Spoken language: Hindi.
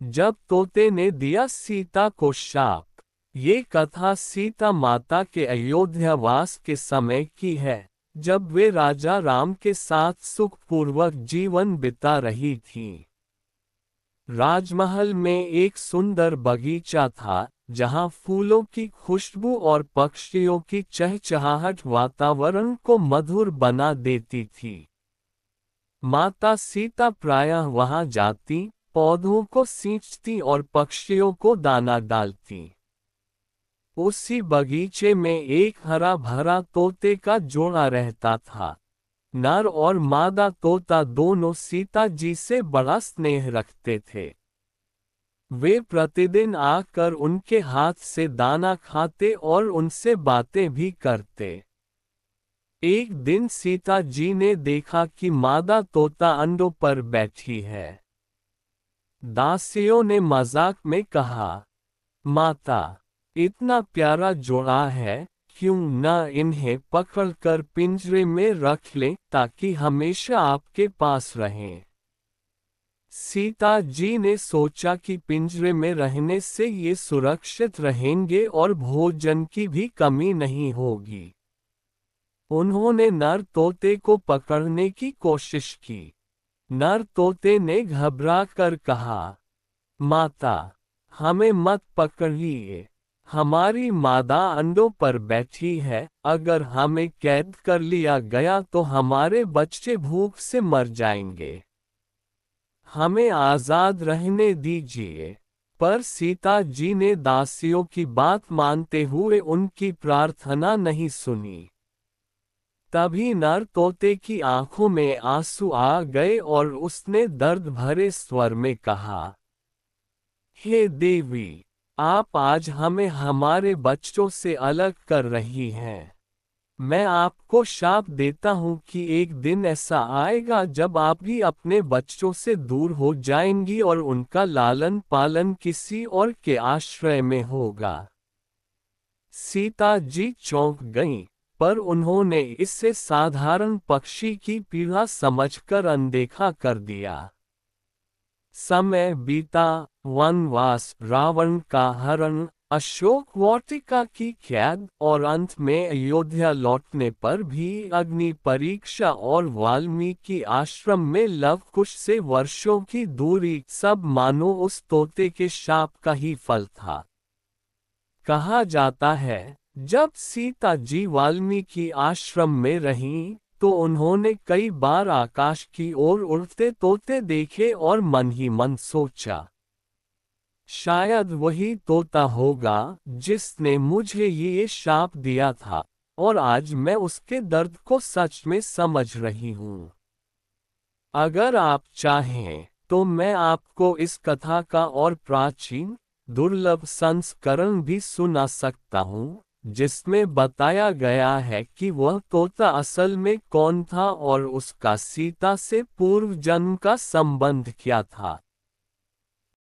जब तोते ने दिया सीता को शाप। ये कथा सीता माता के अयोध्यावास के समय की है, जब वे राजा राम के साथ सुखपूर्वक जीवन बिता रही थीं। राजमहल में एक सुंदर बगीचा था, जहां फूलों की खुशबू और पक्षियों की चहचहाहट वातावरण को मधुर बना देती थी। माता सीता प्रायः वहां जाती, पौधों को सींचती और पक्षियों को दाना डालती। उसी बगीचे में एक हरा भरा तोते का जोड़ा रहता था। नर और मादा तोता दोनों सीता जी से बड़ा स्नेह रखते थे। वे प्रतिदिन आकर उनके हाथ से दाना खाते और उनसे बातें भी करते। एक दिन सीता जी ने देखा कि मादा तोता अंडों पर बैठी है। दासियों ने मजाक में कहा, माता, इतना प्यारा जोड़ा है, क्यों न इन्हें पकड़कर पिंजरे में रख लें ताकि हमेशा आपके पास रहें। सीता जी ने सोचा कि पिंजरे में रहने से ये सुरक्षित रहेंगे और भोजन की भी कमी नहीं होगी। उन्होंने नर तोते को पकड़ने की कोशिश की। नर तोते ने घबराकर कहा, माता, हमें मत पकड़िए, हमारी मादा अंडों पर बैठी है, अगर हमें कैद कर लिया गया तो हमारे बच्चे भूख से मर जाएंगे। हमें आजाद रहने दीजिए। पर सीता जी ने दासियों की बात मानते हुए उनकी प्रार्थना नहीं सुनी। तभी नर तोते की आंखों में आंसू आ गए और उसने दर्द भरे स्वर में कहा, हे देवी, आप आज हमें हमारे बच्चों से अलग कर रही हैं। मैं आपको शाप देता हूँ कि एक दिन ऐसा आएगा जब आप भी अपने बच्चों से दूर हो जाएंगी और उनका लालन पालन किसी और के आश्रय में होगा। सीता जी चौंक गईं, पर उन्होंने इसे साधारण पक्षी की पीड़ा समझकर अनदेखा कर दिया। समय बीता, वनवास, रावण का हरण, अशोक वाटिका की कैद और अंत में अयोध्या लौटने पर भी अग्नि परीक्षा और वाल्मीकि आश्रम में लव कुश से वर्षों की दूरी, सब मानो उस तोते के शाप का ही फल था। कहा जाता है, जब सीता जी वाल्मीकि आश्रम में रहीं, तो उन्होंने कई बार आकाश की ओर उड़ते तोते देखे और मन ही मन सोचा, शायद वही तोता होगा जिसने मुझे ये शाप दिया था, और आज मैं उसके दर्द को सच में समझ रही हूँ। अगर आप चाहें तो मैं आपको इस कथा का और प्राचीन, दुर्लभ संस्करण भी सुना सकता हूँ, जिसमें बताया गया है कि वह तोता असल में कौन था और उसका सीता से पूर्व जन्म का संबंध क्या था।